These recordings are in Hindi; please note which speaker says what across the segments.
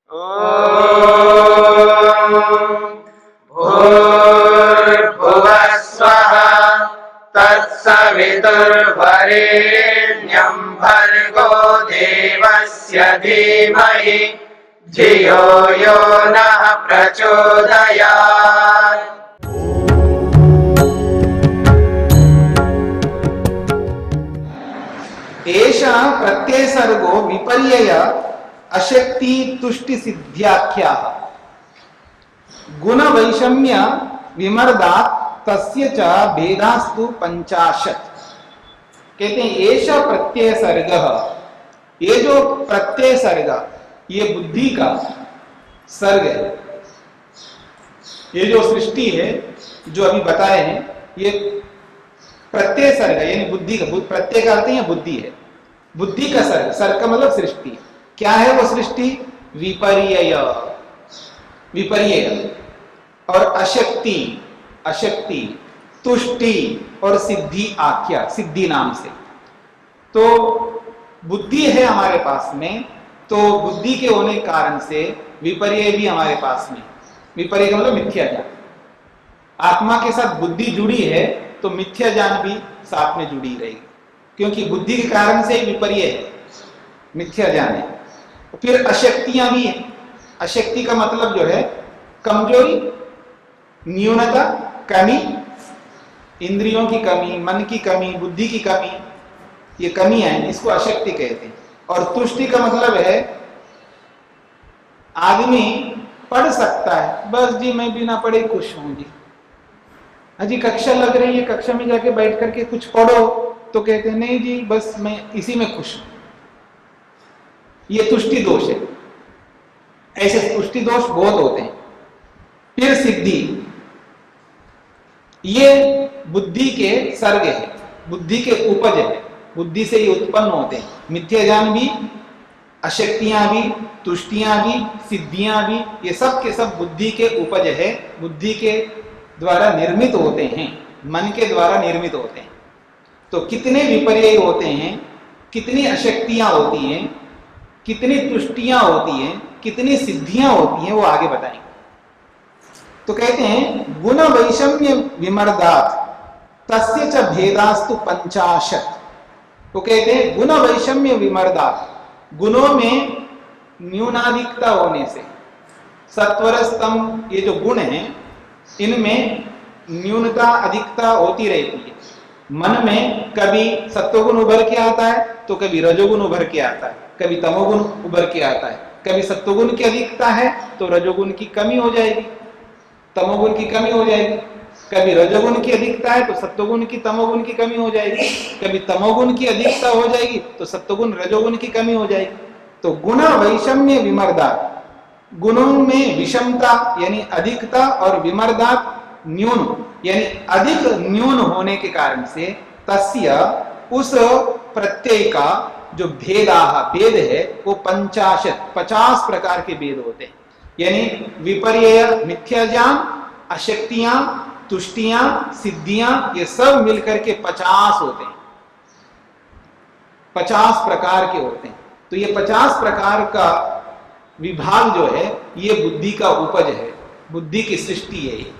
Speaker 1: भूर्भुवः स्वः तत्सवितुर्वरेण्यं भर्गो देवस्य धीमहि धियो यो नः प्रचोदयात्।
Speaker 2: एषः प्रत्ययसर्गो विपर्यय अशक्ति तुष्टि सिद्ध्याख्याः गुण वैषम्य विमर्दात् तस्य च भेदास्तु पंचाशत्। कहते हैं एषः प्रत्यय सर्ग, ये जो प्रत्यय सर्ग ये बुद्धि का सर्ग है। ये जो सृष्टि है जो अभी बताए हैं ये प्रत्यय सर्ग यानी बुद्धि का, प्रत्यय का अर्थ है बुद्धि है, बुद्धि का सर्ग, सर्ग का मतलब सृष्टि। क्या है वो सृष्टि? विपर्यय, विपर्यय और अशक्ति, अशक्ति, तुष्टि और सिद्धि आख्या, सिद्धि नाम से। तो बुद्धि है हमारे पास में, तो बुद्धि के होने के कारण से विपर्यय भी हमारे पास में। विपर्यय का मतलब मिथ्या ज्ञान। आत्मा के साथ बुद्धि जुड़ी है तो मिथ्या ज्ञान भी साथ में जुड़ी रहेगी, क्योंकि बुद्धि के कारण से ही विपर्यय है, मिथ्या ज्ञान है। फिर अशक्तियां भी है। अशक्ति का मतलब जो है कमजोरी, न्यूनता, कमी, इंद्रियों की कमी, मन की कमी, बुद्धि की कमी, ये कमी है, इसको अशक्ति कहते हैं। और तुष्टि का मतलब है आदमी पढ़ सकता है, बस जी मैं बिना पढ़े खुश हूं जी, अजी कक्षा लग रही है, कक्षा में जाके बैठ करके कुछ पढ़ो तो कहते हैं नहीं जी बस मैं इसी में खुश हूं। ये तुष्टि दोष है। ऐसे तुष्टि दोष बहुत होते हैं। फिर सिद्धि, ये बुद्धि के सर्ग है, बुद्धि के उपज है, बुद्धि से ही उत्पन्न होते हैं। मिथ्या ज्ञान भी, अशक्तियां भी, तुष्टियां भी, सिद्धियां भी, ये सब के सब बुद्धि के उपज है, बुद्धि के द्वारा निर्मित होते हैं, मन के द्वारा निर्मित होते हैं। तो कितने विपर्यय होते हैं, कितनी अशक्तियां होती हैं, कितनी तुष्टियां होती हैं, कितनी सिद्धियां होती हैं, वो आगे बताएंगे। तो कहते हैं गुण वैषम्य विमर्दात् तस्य च भेदास्तु पंचाशत्। तो कहते हैं गुण वैषम्य विमर्दात्, गुणों में न्यूनाधिकता होने से, सत्वरस्तम ये जो गुण हैं इनमें न्यूनता अधिकता होती रहती है। मन में कभी सत्वगुण उभर के आता है तो कभी रजोगुण उभर के आता है, कभी तमोगुण उभर के आता है। कभी सत्वगुण की अधिकता है तो रजोगुण की कमी हो जाएगी, तमोगुण की कमी हो जाएगी। कभी रजोगुण की अधिकता है तो सत्वगुण की तमोगुण की कमी हो जाएगी, कभी तमोगुण की अधिकता हो जाएगी तो सत्वगुण रजोगुण की कमी हो जाएगी। तो गुण वैषम्य विमर्दात्, गुणों में विषमता यानी अधिकता और विमर्दात् न्यून यानी अधिक न्यून होने के कारण से तस्य उस प्रत्यय का जो भेदाः भेद है वो 50 प्रकार के भेद होते हैं। यानी विपर्यय, मिथ्या ज्ञान, अशक्तियां, तुष्टियां, सिद्धियां, ये सब मिलकर के 50 होते हैं, 50 प्रकार के होते हैं। तो ये 50 प्रकार का विभाग जो है ये बुद्धि का उपज है, बुद्धि की सृष्टि है, ये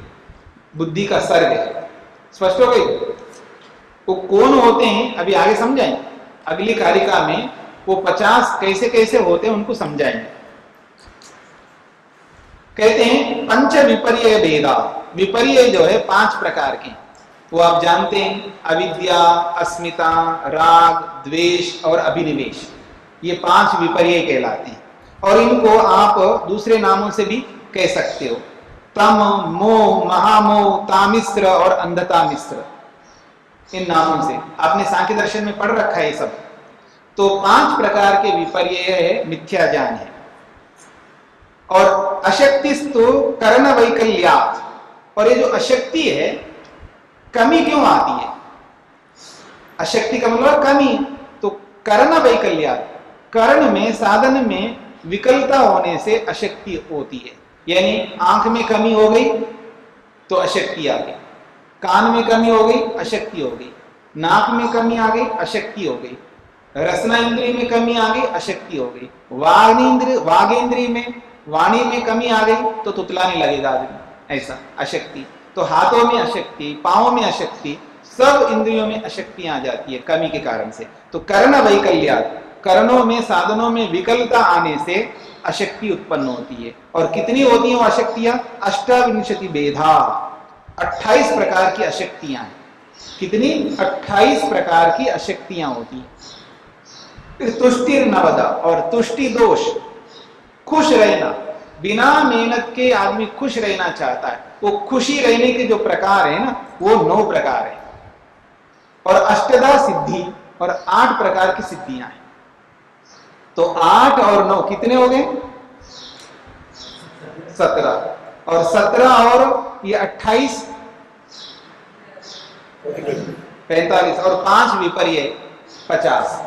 Speaker 2: बुद्धि का सर्ग है। स्पष्ट हो गई? वो कौन होते हैं अभी आगे समझाएंगे, अगली कारिका में वो 50 कैसे कैसे होते हैं उनको समझाएंगे। कहते हैं पंच विपर्यय भेदा, विपर्यय जो है 5 प्रकार के, वो आप जानते हैं, अविद्या, अस्मिता, राग, द्वेष और अभिनिवेश, ये 5 विपर्यय कहलाते हैं। और इनको आप दूसरे नामों से भी कह सकते हो, तम, मोह, महामोह, तामिश्र और अंधता मिश्र, इन नामों से आपने सांख्य दर्शन में पढ़ रखा है ये सब। तो 5 प्रकार के विपर्यय है, मिथ्या ज्ञान है। और अशक्तिस्तु कर्ण वैकल्यात्, और ये जो अशक्ति है कमी क्यों आती है? अशक्ति का मतलब कमी, तो कर्ण वैकल्यात्, कर्ण में साधन में विकलता होने से अशक्ति होती है। यानी आंख में कमी हो गई तो अशक्ति आ गई, कान में कमी हो गई अशक्ति हो गई, नाक में कमी आ गई अशक्ति हो गई, रसना इंद्रिय में कमी आ गई अशक्ति हो गई, वागेंद्रिय में वाणी में कमी आ गई तो तुतलाने लगेगा आदमी, ऐसा अशक्ति। तो हाथों में अशक्ति, पांवों में अशक्ति, सब इंद्रियों में अशक्तियां आ जाती है कमी के कारण से। तो कर्ण वैकल्या, कर्णों में साधनों में विकलता आने से अशक्ति उत्पन्न होती है। और कितनी होती हैं वो अशक्तियां? अष्टाविंशति भेदा, 28 प्रकार की अशक्तियां हैं। कितनी? 28 प्रकार की अशक्तियां होती हैं। फिर तुष्टिर नवदा, और तुष्टि दोष, खुश रहना, बिना मेहनत के आदमी खुश रहना चाहता है, वो खुशी रहने के जो प्रकार है ना, वो 9 प्रकार है। और अष्टदा सिद्धि, और 8 प्रकार की सिद्धियां हैं। तो 8 और 9 कितने हो गए? 17। और 17 और ये 28 45, और 5 विपर्य 50।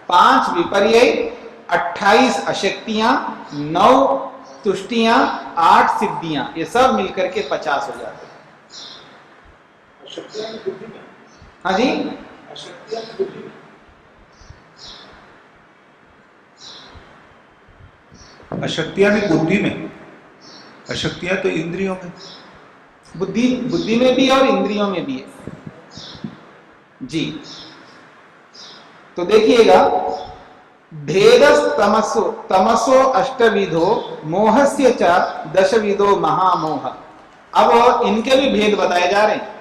Speaker 2: 5 विपर्य, 28 अशक्तियां, 9 तुष्टियां, 8 सिद्धियां, ये सब मिलकर के 50 हो जाते हैं। हाँ जी,
Speaker 3: अशक्तियां भी बुद्धि में, अशक्तियां तो इंद्रियों में,
Speaker 2: बुद्धि में भी और इंद्रियों में भी है जी। तो देखिएगा, भेदस तमसो, तमसो अष्टविधो मोहस्य च दशविधो महामोह। अब इनके भी भेद बताए जा रहे हैं।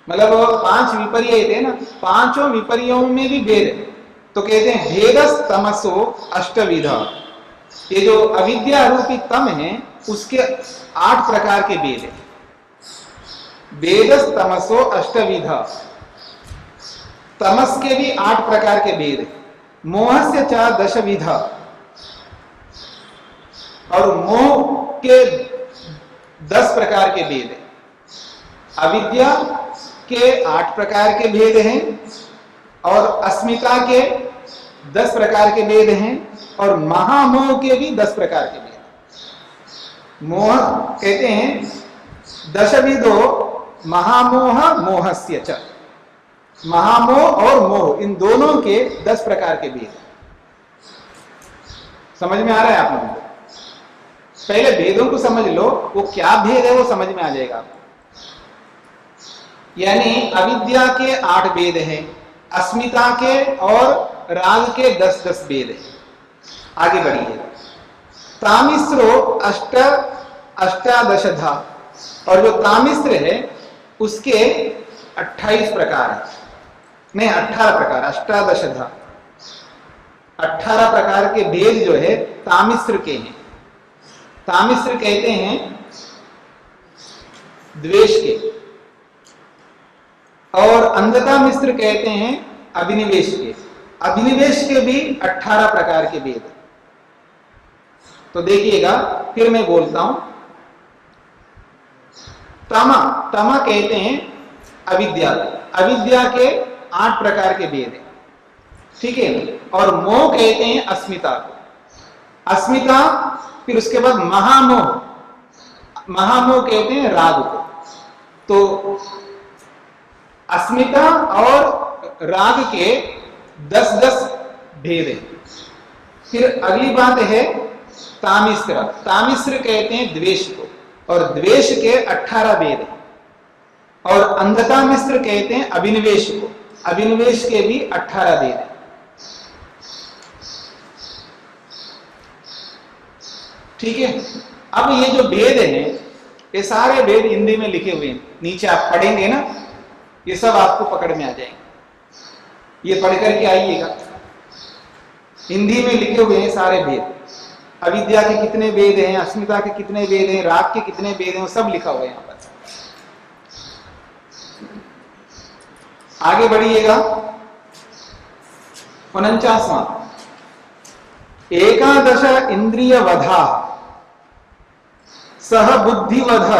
Speaker 2: मतलब 5 विपर्य थे ना, 5 विपर्यों में भी भेद है। तो कहते हैं भेदस तमसो अष्टविध, ये जो अविद्या रूपी तम है उसके 8 प्रकार के भेद है। भेदस तमसो अष्टविध, तमस के भी 8 प्रकार के भेद है। मोहस्य च दशविध, और मोह के 10 प्रकार के भेद है। अविद्या के 8 प्रकार के भेद हैं, और अस्मिता के 10 प्रकार के भेद हैं, और महामोह के भी 10 प्रकार के भेद। मोह कहते हैं दशविधो महामोह मोहस्य च, महामोह और मोह इन दोनों के 10 प्रकार के भेद। समझ में आ रहा है आप लोगों को? पहले भेदों को समझ लो, वो क्या भेद है वो समझ में आ जाएगा। यानी अविद्या के 8 भेद हैं, अस्मिता के और राग के 10-10 भेद हैं। आगे बढ़िए, तामिश्रो अष्टादशधा, और जो तामिश्र है उसके 28 प्रकार है, नहीं 18 प्रकार, अष्टादशधा 18 प्रकार के भेद जो है तामिश्र के हैं। तामिश्र कहते हैं द्वेष के, और अंधता मिश्र कहते हैं अभिनिवेश के। अभिनिवेश के भी 18 प्रकार के भेद। तो देखिएगा, फिर मैं बोलता हूं। तमा, तमा कहते हैं अविद्या, अविद्या के 8 प्रकार के भेद है, ठीक है। और मोह कहते हैं अस्मिता को, अस्मिता, फिर उसके बाद महामोह, महामोह कहते हैं राग को। तो अस्मिता और राग के 10-10 भेद है। फिर अगली बात है तामिश्र, तामिश्र कहते हैं द्वेष को, और द्वेष के 18 भेद है। और अंधता मिश्र कहते हैं अभिनिवेश को, अभिनिवेश के भी 18 भेद है। ठीक है। अब ये जो भेद हैं, ये सारे भेद हिंदी में लिखे हुए हैं, नीचे आप पढ़ेंगे ना, ये सब आपको पकड़ में आ जाएंगे। ये पढ़ करके आइएगा, हिंदी में लिखे हुए हैं सारे भेद। अविद्या के कितने भेद हैं, अस्मिता के कितने भेद हैं, राग के कितने भेद हैं, सब लिखा हुआ है यहाँ पर। आगे बढ़िएगा। 49वां, एकादश इंद्रिय वधा सह बुद्धिवध,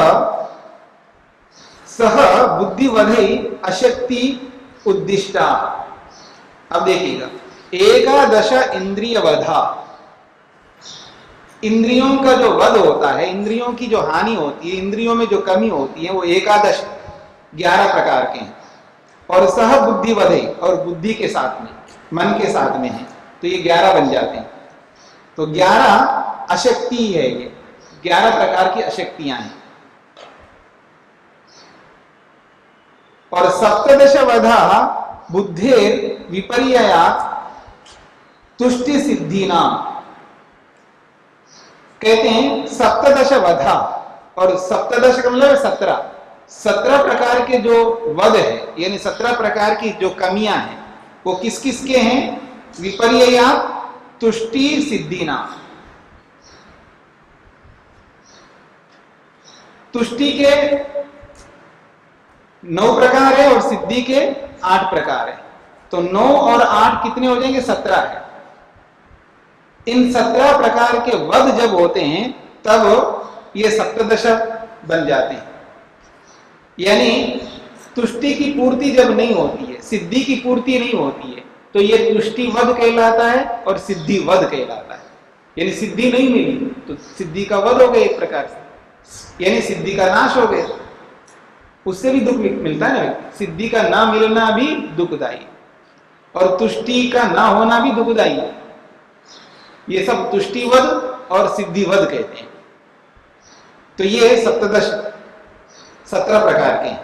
Speaker 2: सह बुद्धिवधई अशक्ति उद्दिष्टा। अब देखिएगा, एकादश इंद्रिय वधा, इंद्रियों का जो वध होता है, इंद्रियों की जो हानि होती है, इंद्रियों में जो कमी होती है, वो एकादश 11 प्रकार के हैं। और सह बुद्धिवधई, और बुद्धि के साथ में, मन के साथ में है, तो ये 11 बन जाते हैं। तो 11 अशक्ति है। ये 11 प्रकार की अशक्तियां हैं। और सप्तदश वधा बुद्धेर विपर्ययात् तुष्टि सिद्धि नाम। कहते हैं सप्तदश वधा, और सप्तदश का मतलब 17 प्रकार के जो वध है, यानी 17 प्रकार की जो कमियां हैं, वो किस किस के हैं? विपर्ययात् तुष्टि सिद्धि नाम। तुष्टि के 9 प्रकार है और सिद्धि के 8 प्रकार है। तो 9 और 8 कितने हो जाएंगे? 17 है। इन 17 प्रकार के वध जब होते हैं तब ये सप्तदश बन जाते हैं। यानी तुष्टि की पूर्ति जब नहीं होती है, सिद्धि की पूर्ति नहीं होती है, तो ये तुष्टि वध कहलाता है और सिद्धि वध कहलाता है। यानी सिद्धि नहीं मिली तो सिद्धि का वध हो गया एक प्रकार से, यानी सिद्धि का नाश हो गया। उससे भी दुख मिलता है ना। सिद्धि का ना मिलना भी दुखदायी और तुष्टि का ना होना भी दुखदायी है। ये सब तुष्टिवध और सिद्धिवध कहते हैं। तो ये सप्तदश 17 प्रकार के हैं।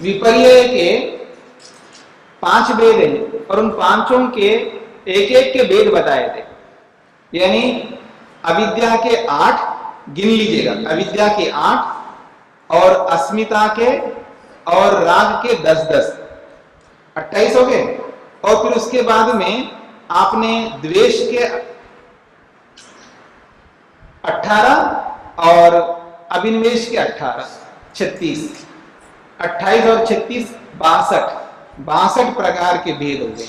Speaker 2: विपर्यय के 5 वेद हैं और उन 5 के एक एक के वेद बताए थे। यानी अविद्या के 8 गिन लीजिएगा, अविद्या के 8 और अस्मिता के और राग के 10-10, 28 हो गए। और फिर उसके बाद में आपने द्वेष के 18 और अभिनिवेश के 18, 36, 28 और 36 62 प्रकार के भेद हो गए।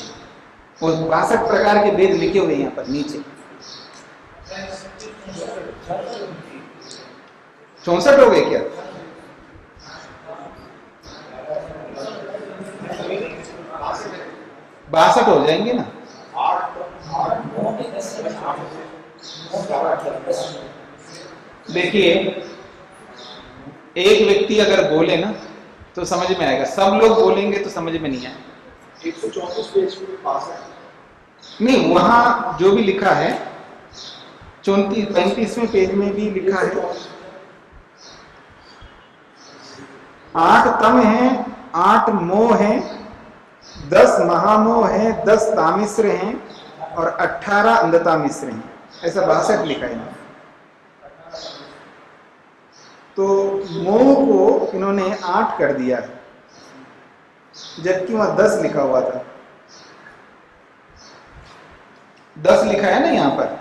Speaker 2: वो 62 प्रकार के भेद लिखे हुए हैं यहाँ पर नीचे। 64 हो गए क्या? बासठ हो जाएंगे ना। देखिए, एक व्यक्ति अगर बोले ना तो समझ में आएगा, सब लोग बोलेंगे तो समझ में नहीं आएगा।
Speaker 4: 134 पेज के पास है
Speaker 2: नहीं, वहां जो भी लिखा है 35वें पेज में भी लिखा है। 8 तम है, 8 मोह है, 10 महामोह है, 10 तामिश्र हैं और 18 अंधता मिश्र हैं। ऐसा 62 लिखा है। तो मोह को इन्होंने 8 कर दिया है, जबकि वहां 10 लिखा हुआ था। 10 लिखा है ना यहाँ पर।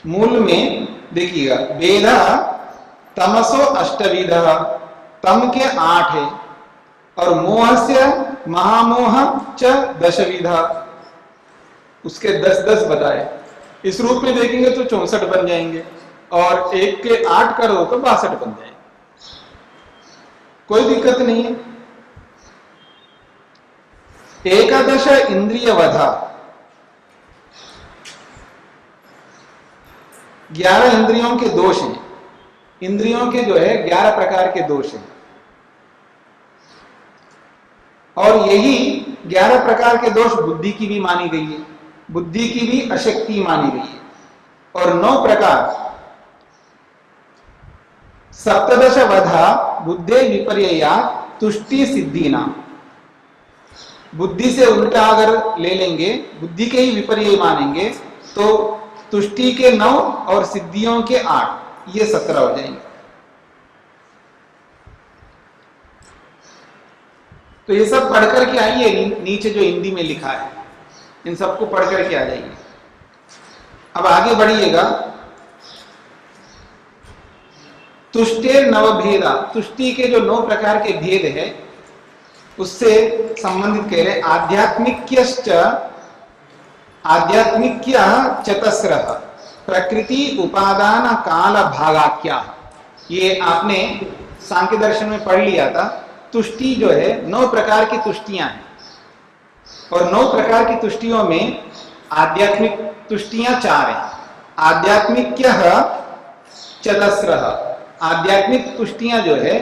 Speaker 2: मूल में देखिएगा, वेदा तमसो अष्टविधा, तम के 8 है और मोहस्य महामोह च 10 विधा, उसके 10-10 बताए। इस रूप में देखेंगे तो 64 बन जाएंगे और एक के 8 कर दो तो 62 बन जाएंगे। कोई दिक्कत नहीं है। एकादश इंद्रिय वधा, 11 इंद्रियों के दोष हैं। इंद्रियों के जो है 11 प्रकार के दोष हैं और यही 11 प्रकार के दोष बुद्धि की भी मानी गई है, बुद्धि की भी अशक्ति मानी गई है। और 9 प्रकार सप्तदश वधा बुद्धे विपर्यया तुष्टि सिद्धि नाम। बुद्धि से उल्टा अगर ले लेंगे, बुद्धि के ही विपर्यय मानेंगे तो तुष्टि के 9 और सिद्धियों के 8, ये 17 हो जाएंगे। तो ये सब पढ़ करके आइए, नीचे जो हिंदी में लिखा है इन सबको पढ़ करके आ जाइए। अब आगे बढ़िएगा। तुष्टेर नवभेदा, तुष्टि के जो 9 प्रकार के भेद है उससे संबंधित कह रहे आध्यात्मिक्यश्च आध्यात्मिक्य चतस्रः प्रकृति उपादान काल भागाख्या। ये आपने सांख्य दर्शन में पढ़ लिया था। तुष्टि जो है 9 प्रकार की तुष्टियां हैं और 9 प्रकार की तुष्टियों में आध्यात्मिक तुष्टियां 4 हैं। आध्यात्मिक्य चतस्रः, आध्यात्मिक तुष्टियां जो है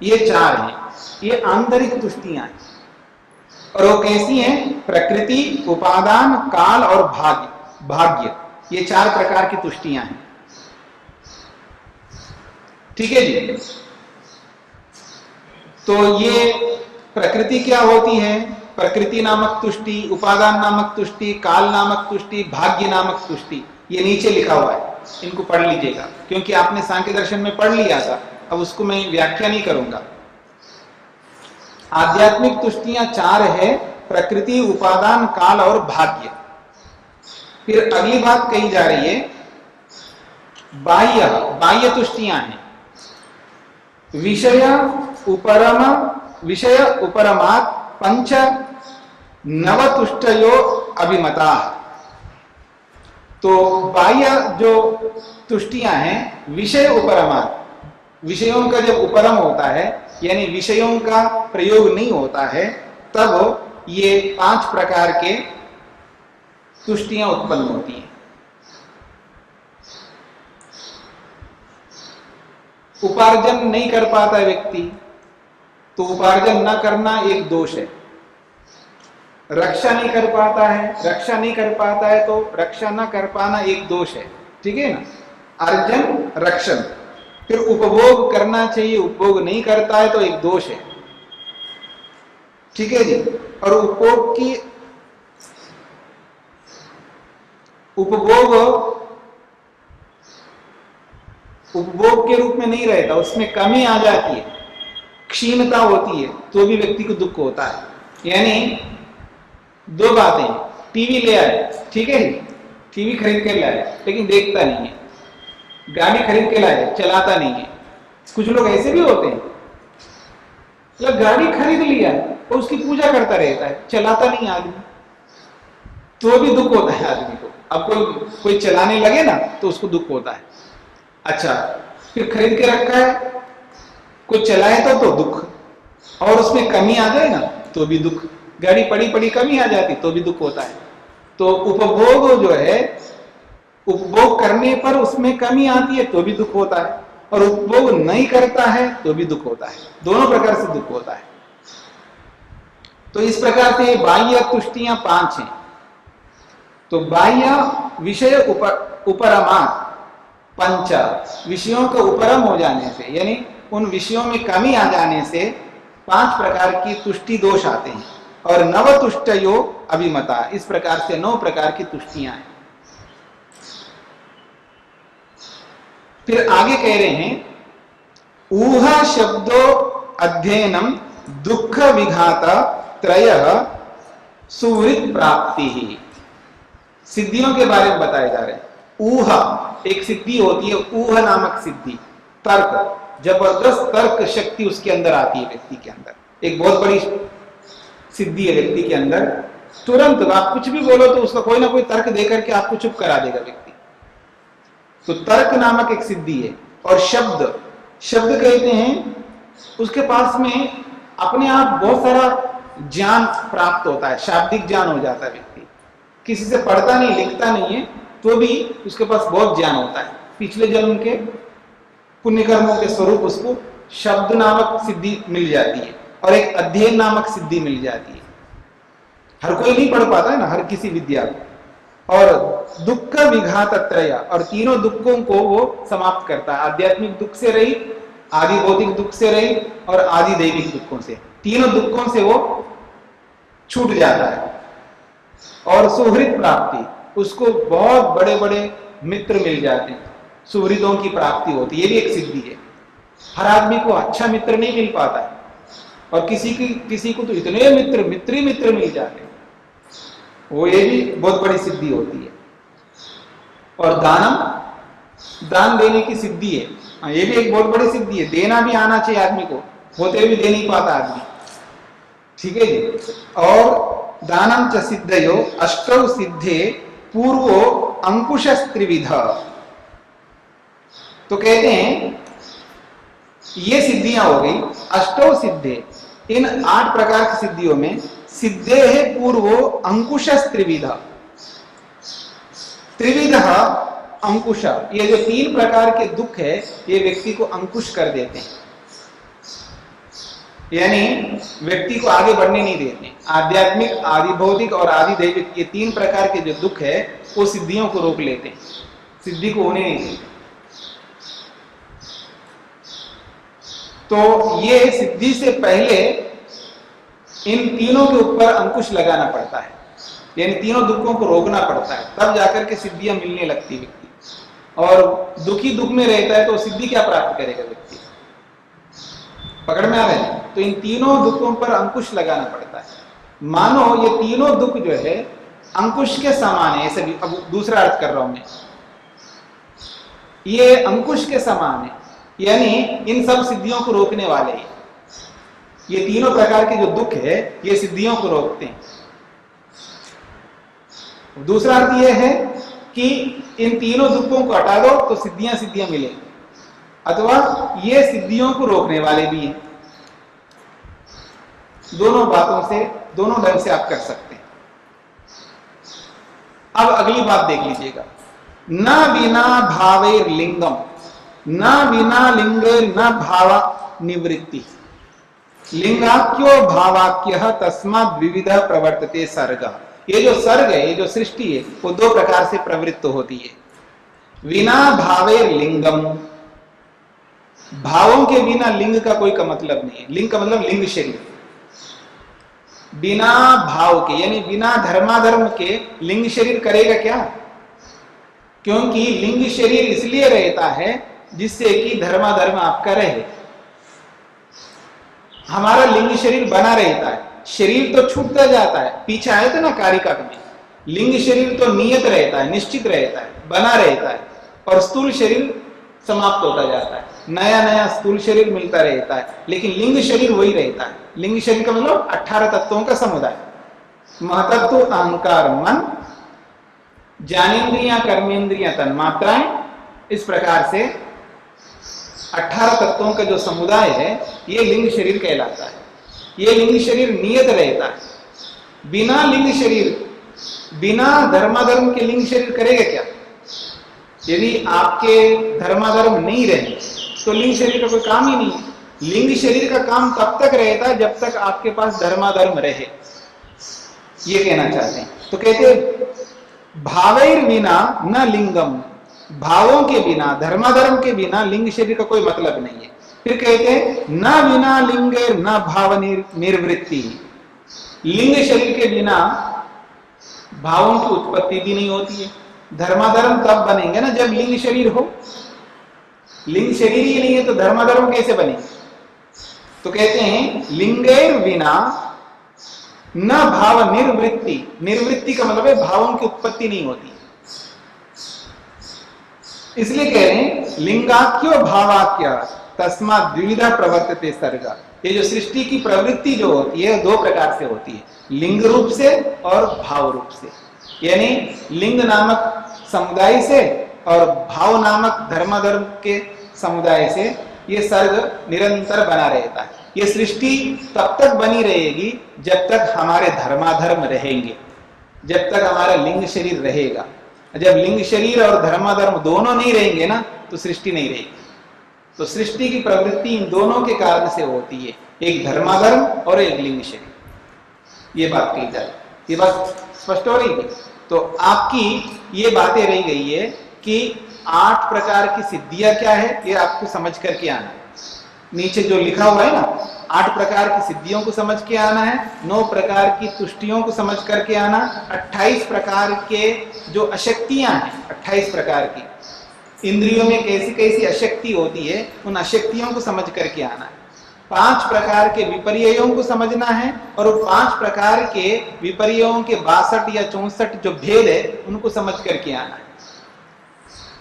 Speaker 2: ये 4 हैं। ये आंतरिक तुष्टियां हैं और वो कैसी है? प्रकृति, उपादान, काल और भाग्य, ये 4 प्रकार की तुष्टियां हैं। ठीक है जी। तो ये प्रकृति क्या होती है? प्रकृति नामक तुष्टि, उपादान नामक तुष्टि, काल नामक तुष्टि, भाग्य नामक तुष्टि, ये नीचे लिखा हुआ है, इनको पढ़ लीजिएगा, क्योंकि आपने सांख्य दर्शन में पढ़ लिया था, अब उसको मैं व्याख्या नहीं करूंगा। आध्यात्मिक तुष्टियां 4 है, प्रकृति, उपादान, काल और भाग्य। फिर अगली बात कही जा रही है बाह्य तुष्टियां हैं। विषय उपरमात् पंच नवतुष्टयो अभिमता। तो बाह्य जो तुष्टियां हैं, विषय उपरमात्, विषयों का जब उपरम होता है यानी विषयों का प्रयोग नहीं होता है, तब ये 5 प्रकार के तुष्टियां उत्पन्न होती हैं। उपार्जन नहीं कर पाता व्यक्ति, तो उपार्जन न करना एक दोष है। रक्षा नहीं कर पाता है, रक्षा नहीं कर पाता है तो रक्षा न कर पाना एक दोष है। ठीक है ना? अर्जन, रक्षण। फिर उपभोग करना चाहिए, उपभोग नहीं करता है तो एक दोष है। ठीक है जी। और उपभोग के रूप में नहीं रहता, उसमें कमी आ जाती है, क्षीणता होती है, तो भी व्यक्ति को दुख होता है। यानी 2 बातें, टीवी ले आए, ठीक है, टीवी खरीद कर लाए लेकिन देखता नहीं है, गाड़ी खरीद के लाए चलाता नहीं है। कुछ लोग ऐसे भी होते हैं, मतलब गाड़ी खरीद लिया और उसकी पूजा करता रहता है, चलाता नहीं आदमी, तो भी दुख होता है आदमी को। अब कोई चलाने लगे ना तो उसको दुख होता है। अच्छा, फिर खरीद के रखा है, कोई चलाए तो दुख, और उसमें कमी आ जाए ना तो भी दुख। गाड़ी पड़ी पड़ी कमी आ जाती तो भी दुख होता है। तो उपभोग जो है, उपभोग करने पर उसमें कमी आती है तो भी दुख होता है, और उपभोग नहीं करता है तो भी दुख होता है। दोनों प्रकार से दुख होता है। तो इस प्रकार से बाह्य तुष्टियां 5 हैं। तो बाह्य विषय उपरमा पंच, विषयों के उपरम हो जाने से, यानी उन विषयों में कमी आ जाने से 5 प्रकार की तुष्टि दोष आते हैं। और नवतुष्टयो अभिमता, इस प्रकार से 9 प्रकार की तुष्टियां हैं। फिर आगे कह रहे हैं, ऊहा शब्दो अध्ययनम दुख विघात त्रय सुवृत प्राप्ति ही। सिद्धियों के बारे में बताए जा रहे हैं। ऊहा एक सिद्धि होती है, ऊह नामक सिद्धि, तर्क, जबरदस्त तर्क शक्ति उसके अंदर आती है व्यक्ति के अंदर। एक बहुत बड़ी सिद्धि है व्यक्ति के अंदर। तुरंत आप कुछ भी बोलो तो उसका कोई ना कोई तर्क देकर के आपको चुप करा देगा व्यक्ति। तो तर्क नामक एक सिद्धि है। और शब्द कहते हैं, उसके पास में अपने आप बहुत सारा ज्ञान प्राप्त होता है, शाब्दिक ज्ञान हो जाता है व्यक्ति। किसी से पढ़ता नहीं, लिखता नहीं है, तो भी उसके पास बहुत ज्ञान होता है। पिछले जन्म के पुण्य कर्मों के स्वरूप उसको शब्द नामक सिद्धि मिल जाती है, और एक अध्ययन नामक सिद्धि मिल जाती है। हर कोई नहीं पढ़ पाता है ना, हर किसी विद्या को। और दुख विघात त्रय, और तीनों दुखों को वो समाप्त करता है। आध्यात्मिक दुख से रहित, आदि भौतिक दुख से रहित, और आदि दैविक दुखों से, तीनों दुखों से वो छूट जाता है। और सुहृत प्राप्ति, उसको बहुत बड़े बड़े मित्र मिल जाते हैं, सुहृदों की प्राप्ति होती है। ये भी एक सिद्धि है। हर आदमी को अच्छा मित्र नहीं मिल पाता है, और किसी को तो इतने मित्र मिल जाते हैं, वो ये भी बहुत बड़ी सिद्धि होती है। और दान देने की सिद्धि है। हाँ, ये भी एक बहुत बड़ी सिद्धि है। देना भी आना चाहिए आदमी को, होते भी दे नहीं पाता आदमी। ठीक है जी। और दानम च सिद्धयो अष्टौ सिद्धे पूर्वो अंकुश त्रिविध। तो कहते हैं ये सिद्धियां हो गई अष्टौ सिद्धे। इन 8 प्रकार की सिद्धियों में सिद्धे है पूर्वो अंकुश त्रिविध। त्रिविध अंकुश, ये जो 3 प्रकार के दुख है, ये व्यक्ति को अंकुश कर देते हैं। यानी व्यक्ति को आगे बढ़ने नहीं देते। आध्यात्मिक, आदि भौतिक और आदि दैविक, ये 3 प्रकार के जो दुख है वो सिद्धियों को रोक लेते हैं, सिद्धि को होने नहीं देते। तो ये सिद्धि से पहले इन तीनों के ऊपर अंकुश लगाना पड़ता है, यानी तीनों दुखों को रोकना पड़ता है, तब जाकर के सिद्धियां मिलने लगती व्यक्ति। और दुखी दुख में रहता है तो सिद्धि क्या प्राप्त करेगा व्यक्ति? पकड़ में आ रहे हैं? तो इन तीनों दुखों पर अंकुश लगाना पड़ता है। मानो ये तीनों दुख जो है अंकुश के समान है, ऐसे भी अब दूसरा अर्थ कर रहा हूं मैं, ये अंकुश के समान है, यानी इन सब सिद्धियों को रोकने वाले हैं। ये तीनों प्रकार के जो दुख है ये सिद्धियों को रोकते हैं। दूसरा अर्थ यह है कि इन तीनों दुखों को हटा दो तो सिद्धियां सिद्धियां मिलेंगी, अथवा ये सिद्धियों को रोकने वाले भी हैं। दोनों बातों से, दोनों ढंग से आप कर सकते हैं। अब अगली बात देख लीजिएगा, न विना भावेर लिंगम, न विना लिंगेर न भावा निवृत्ति। लिंगाक्यो भावाक्य तस्मात् विविध प्रवर्तते सर्ग। ये जो सर्ग है, ये जो सृष्टि है, वो 2 प्रकार से प्रवृत्त होती है। विना भावेर लिंगम, भावों के बिना लिंग का कोई का मतलब नहीं है। लिंग का मतलब लिंग शरीर। बिना भाव के यानी बिना धर्माधर्म के लिंग शरीर करेगा क्या? क्योंकि लिंग शरीर इसलिए रहता है जिससे कि धर्माधर्म आपका रहे। हमारा लिंग शरीर बना रहता है, शरीर तो छूटता जाता है। पीछे आए थे ना कारिका में, लिंग शरीर तो नियत रहता है, निश्चित रहता है, बना रहता है, और स्थूल शरीर समाप्त होता जाता है, नया नया स्थूल शरीर मिलता रहता है, लेकिन लिंग शरीर वही रहता है। लिंग शरीर का मतलब 18 तत्वों का समुदाय, महतत्व, अहंकार, मन, ज्ञानेन्द्रियां, कर्मेंद्रियां, तन्मात्राएं, इस प्रकार से 18 तत्वों का जो समुदाय है ये लिंग शरीर कहलाता है। ये लिंग शरीर नियत रहता है। बिना लिंग शरीर, बिना धर्माधर्म के लिंग शरीर करेगा क्या? यदि आपके धर्माधर्म नहीं रहे तो लिंग शरीर का कोई काम ही नहीं है। लिंग शरीर का काम तब तक रहता है जब तक आपके पास धर्माधर्म रहे, ये कहना चाहते हैं। तो कहते भावैर बिना न लिंगम, भावों के बिना, धर्माधर्म के बिना लिंग शरीर का कोई मतलब नहीं है। फिर कहते हैं न बिना लिंगेर न भाव निर्वृत्ति, लिंग शरीर के बिना भावों की उत्पत्ति भी नहीं होती है। धर्माधर्म तब बनेंगे ना जब लिंग शरीर हो। लिंग शरीर ही नहीं है तो धर्माधर्म कैसे बनेंगे? तो कहते हैं लिंगेर बिना न भाव निर्वृत्ति, निर्वृत्ति का मतलब है भावों की उत्पत्ति नहीं होती। इसलिए कह रहे हैं लिंगाक्यो भावाक्य तस्मात् द्विविधा प्रवर्तते सर्ग। ये जो सृष्टि की प्रवृत्ति जो होती है 2 प्रकार से होती है, लिंग रूप से और भाव रूप से। यानी लिंग नामक समुदाय से और भाव नामक धर्माधर्म के समुदाय से ये सर्ग निरंतर बना रहता है। ये सृष्टि तब तक बनी रहेगी जब तक हमारे धर्माधर्म रहेंगे, जब तक हमारा लिंग शरीर रहेगा। जब लिंग शरीर और धर्माधर्म दोनों नहीं रहेंगे ना तो सृष्टि नहीं रहेगी। तो सृष्टि की प्रवृत्ति इन दोनों के कारण से होती है, एक धर्माधर्म और एक लिंग शरीर। ये बात कही जाए, ये बात स्पष्ट हो रही है। तो आपकी ये बातें रह गई है कि 8 प्रकार की सिद्धियां क्या है, ये आपको समझ करके आना है। नीचे जो लिखा हुआ है ना, 8 प्रकार की सिद्धियों को समझ के आना है, 9 प्रकार की तुष्टियों को समझ करके आना, 28 प्रकार के जो अशक्तियां हैं, 28 प्रकार की इंद्रियों में कैसी कैसी अशक्ति होती है, उन अशक्तियों को समझ करके आना है। 5 प्रकार के विपर्यों को समझना है, और 5 प्रकार के विपर्यों के 62 या 64 जो भेद है उनको समझ करके आना है।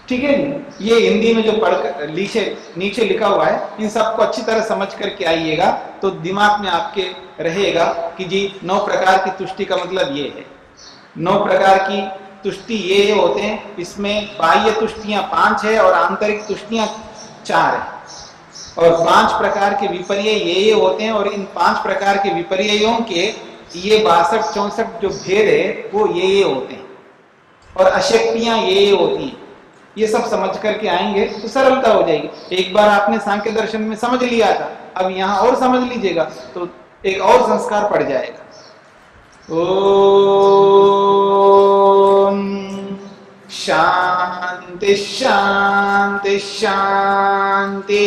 Speaker 2: ठीक है जी। ये हिंदी में जो पढ़कर नीचे लिखा हुआ है, इन सबको अच्छी तरह समझ करके आइएगा तो दिमाग में आपके रहेगा कि जी 9 प्रकार की तुष्टि का मतलब ये है। 9 प्रकार की तुष्टि ये होते हैं, इसमें बाह्य तुष्टियां 5 है और आंतरिक तुष्टियां 4 है, और 5 प्रकार के विपर्य ये होते हैं, और इन 5 प्रकार के विपर्यों के ये 62-64 जो भेद है वो ये होते हैं, और अशक्तियां ये होती हैं। ये सब समझ करके आएंगे तो सरलता हो जाएगी। एक बार आपने सांख्य दर्शन में समझ लिया था, अब यहाँ और समझ लीजिएगा तो एक और संस्कार पड़ जाएगा। ओम शांति शांति शांति।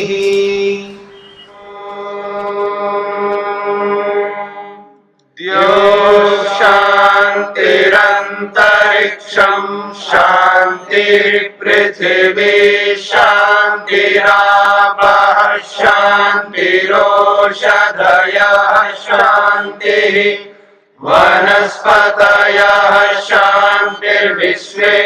Speaker 1: द्यौः शान्तिरन्तरिक्षं शान्तिर्पृथिवी शान्तिरापः शान्तिरोषधयः शान्तिः वनस्पतयः शान्तिर्विश्वे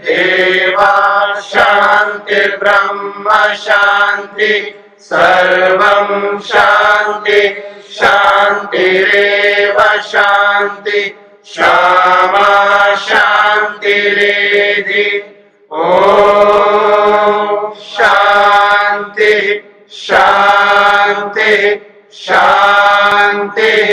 Speaker 1: देवाः शान्तिर्ब्रह्म शान्ति सर्वं शान्ति शान्तिरेव शान्ति क्षमा शान्तिरेधि। ॐ शान्ति शान्ति शान्तिः।